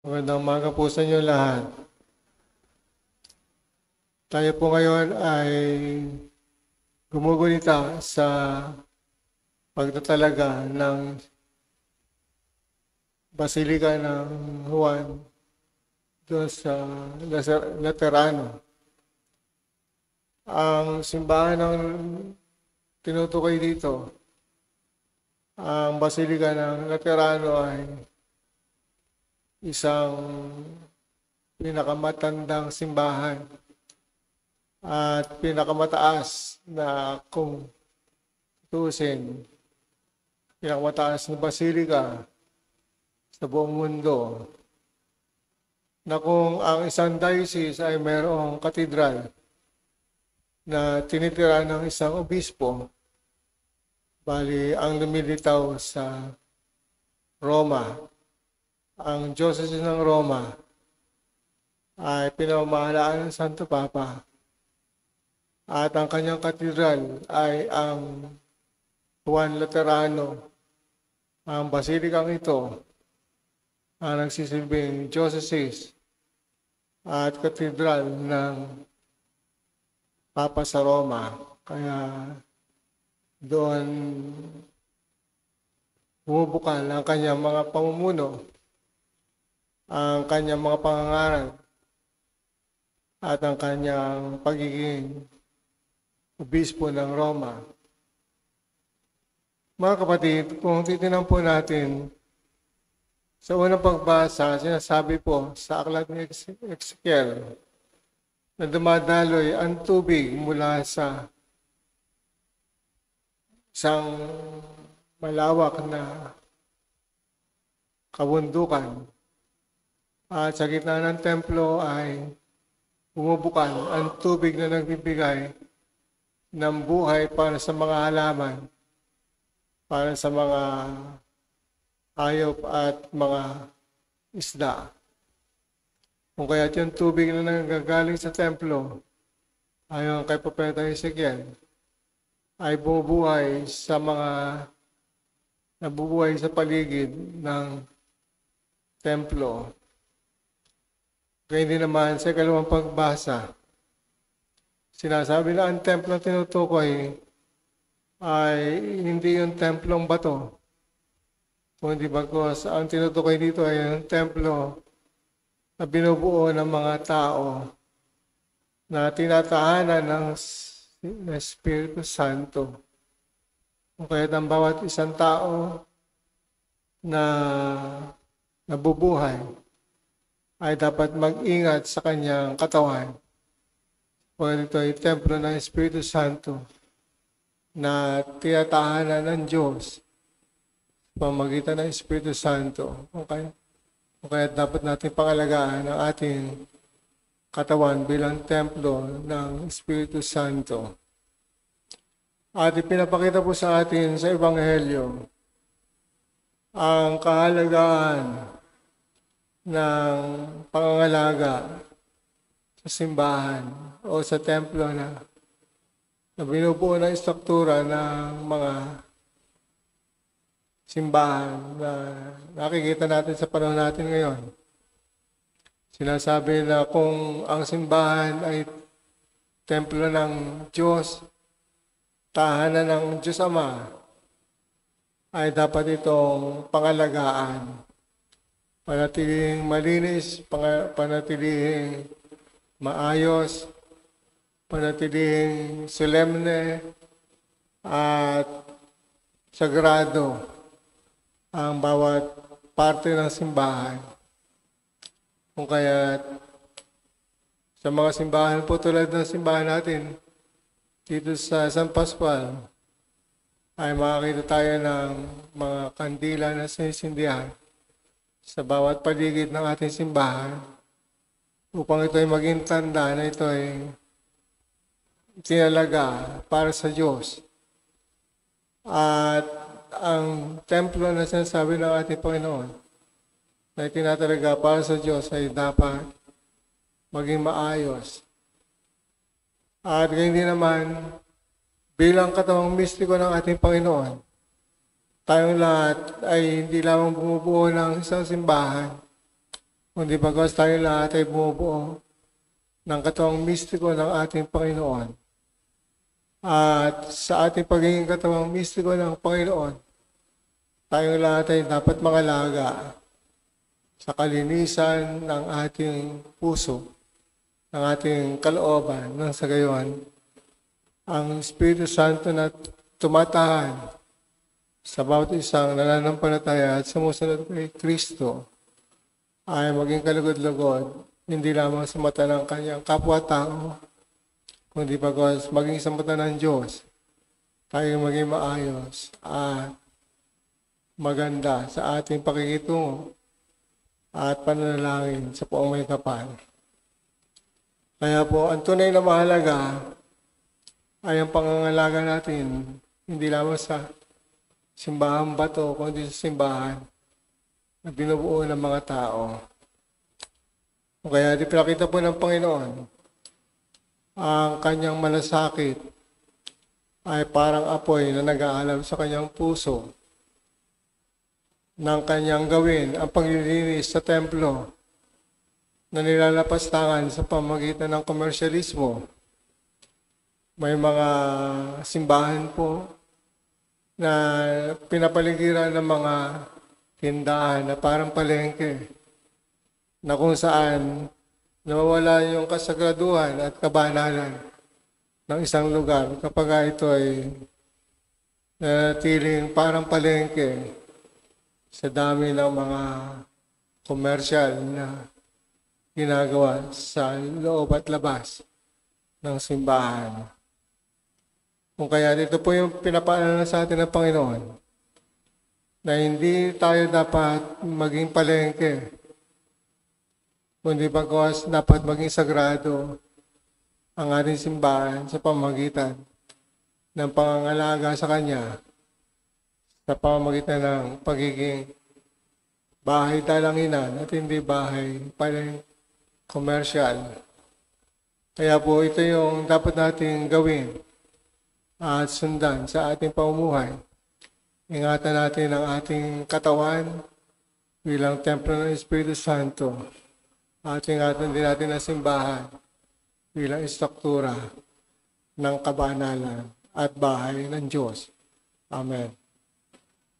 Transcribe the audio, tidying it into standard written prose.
Magandang umaga po sa inyo lahat. Tayo po ngayon ay gumugunita sa pagtatalaga ng Basilika ng Juan doon sa Laterano. Ang simbahan ng tinutukoy dito, ang Basilika ng Laterano ay isang pinakamatandang simbahan at pinakamataas na kung tutusin, pinakamataas na basilika sa buong mundo, na kung ang isang diocese ay mayroong katedral na tinitira ng isang obispo, bali ang lumilitaw sa Roma. Ang diocese ng Roma ay pinamamahalaan ng Santo Papa at ang kanyang katedral ay ang Juan Laterano. Ang basilikang ito ang nagsisilbing diocese at katedral ng Papa sa Roma. Kaya doon bumubukal ang kanyang mga pamumuno, ang kanyang mga pangangaral at ang kanyang pagiging obispo ng Roma. Mga kapatid, kung titinan po natin sa unang pagbasa, sinasabi po sa aklat ni Ezekiel na dumadaloy ang tubig mula sa isang malawak na kabundukan. At sa gitna ng templo ay bumubukal ang tubig na nagbibigay ng buhay para sa mga halaman, para sa mga hayop at mga isda. Kung kaya yung tubig na nanggagaling sa templo, ayon kay Propeta Ezekiel, ay bumubuhay sa mga nabubuhay sa paligid ng templo. Kaya hindi naman sa ikalawang pagbasa, sinasabi na ang templo na tinutukoy ay hindi yung templong bato, kundi bagos ang tinutukoy dito ay yung templo na binubuo ng mga tao na tinatahanan ng Espiritu Santo. Kung kaya't ang bawat isang tao na nabubuhay ay dapat mag-ingat sa kanyang katawan. Kung ito ay templo ng Espiritu Santo na tinatahanan ng Diyos pamagitan ng Espiritu Santo. Okay? Kaya dapat natin pangalagaan ang ating katawan bilang templo ng Espiritu Santo. At ipinapakita po sa atin sa Ebanghelyo ang kahalagaan ng pangangalaga sa simbahan o sa templo na binubuo ng istruktura ng mga simbahan na nakikita natin sa panahon natin ngayon. Sinasabi na kung ang simbahan ay templo ng Diyos, tahanan ng Diyos Ama, ay dapat itong pangalagaan. Panatiling malinis, panatiling maayos, panatiling solemne at sagrado ang bawat parte ng simbahan. Kung kaya sa mga simbahan po tulad ng simbahan natin dito sa San Pascual ay makakita tayo ng mga kandila na sinisindihan sa bawat paligid ng ating simbahan upang ito ay maging tanda na ito ay tinalaga para sa Diyos. At ang templo na sinasabi ng ating Panginoon na itinatalaga para sa Diyos ay dapat maging maayos. At ganyan din naman, bilang katawang mistiko ng ating Panginoon, tayong lahat ay hindi lamang bumubuo ng isang simbahan, kundi bagos tayo lahat ay bumubuo ng katawang mistiko ng ating Panginoon. At sa ating pagiging katawang mistiko ng Panginoon, tayong lahat ay dapat mangalaga sa kalinisan ng ating puso, ng ating kalooban, nang sa gayon, ang Espiritu Santo na tumatahan sa bawat isang nananampalataya at sumusunod kay Kristo ay maging kalugod-lugod, hindi lamang sa mata ng kanyang kapwa-tao, kundi bagos maging sa mata ng Diyos, tayo maging maayos at maganda sa ating pakikitungo at pananalangin sa buong may kapal. Kaya po, ang tunay na mahalaga ay ang pangangalaga natin, hindi lamang sa simbahan bato, kundi sa simbahan na binubuo ng mga tao. Kaya di pinakita po ng Panginoon ang kanyang malasakit ay parang apoy na nag-aalab sa kanyang puso ng kanyang gawin ang paglilinis sa templo na nilalapastangan sa pamamagitan ng komersyalismo. May mga simbahan po na pinapaligiran ng mga tindahan na parang palengke na kung saan nawawala yung kasagraduhan at kabanalan ng isang lugar kapag ito ay nanatiling parang palengke sa dami ng mga komersyal na ginagawa sa loob at labas ng simbahan. Kung kaya dito po yung pinapaalala sa atin ng Panginoon na hindi tayo dapat maging palengke, kundi bagos dapat maging sagrado ang ating simbahan sa pamamagitan ng pangangalaga sa Kanya, sa pamamagitan ng pagiging bahay talanginan at hindi bahay komersyal. Kaya po ito yung dapat nating gawin at sundan sa ating pamumuhay. Ingatan natin ang ating katawan bilang templo ng Espiritu Santo. At ingatan din natin ang simbahan bilang istruktura ng kabanalan at bahay ng Diyos. Amen.